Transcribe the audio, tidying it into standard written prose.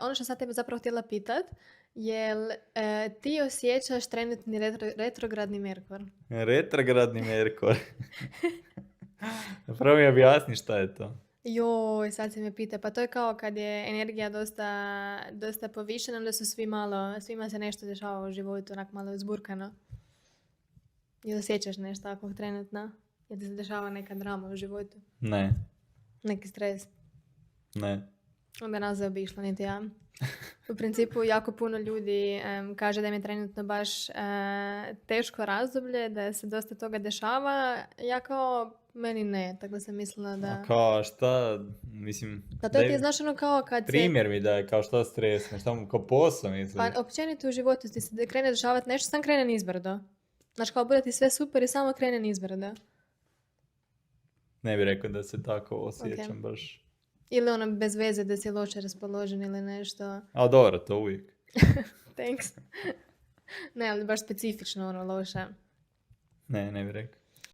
ono što sam tebe zapravo htjela pitat, jel ti osjećaš trenutni retrogradni Merkur? Retrogradni Merkur. Prvo mi objasni šta je to. Joj, sad se me pita, pa to je kao kad je energija dosta povišena, onda su svima se nešto dešava u životu, onak malo uzburkano. Jel osjećaš nešto takvog trenutno? Jel ti se dešava neka drama u životu? Ne. Neki stres? Ne. Onda nas zaobišla, niti ja. U principu, jako puno ljudi kaže da im je trenutno baš teško razdoblje, da se dosta toga dešava. Ja kao, meni ne, tako da sam mislila da... A kao šta, mislim... Da to ti je znaš ono kao kad primjer mi daj, kao šta stresne, šta mu kao posao misliš? Pa općenito u životu ti se krene dešavati nešto, sam krene nizbrdo. Znači kao bude ti sve super i samo krene nizbrdo. Ne bih rekao da se tako osjećam baš. Ili ono bez veze da si loše raspoložen ili nešto. A dobro, to uvijek. Thanks. Ne, ali baš specifično ono loše. Ne bih rekao.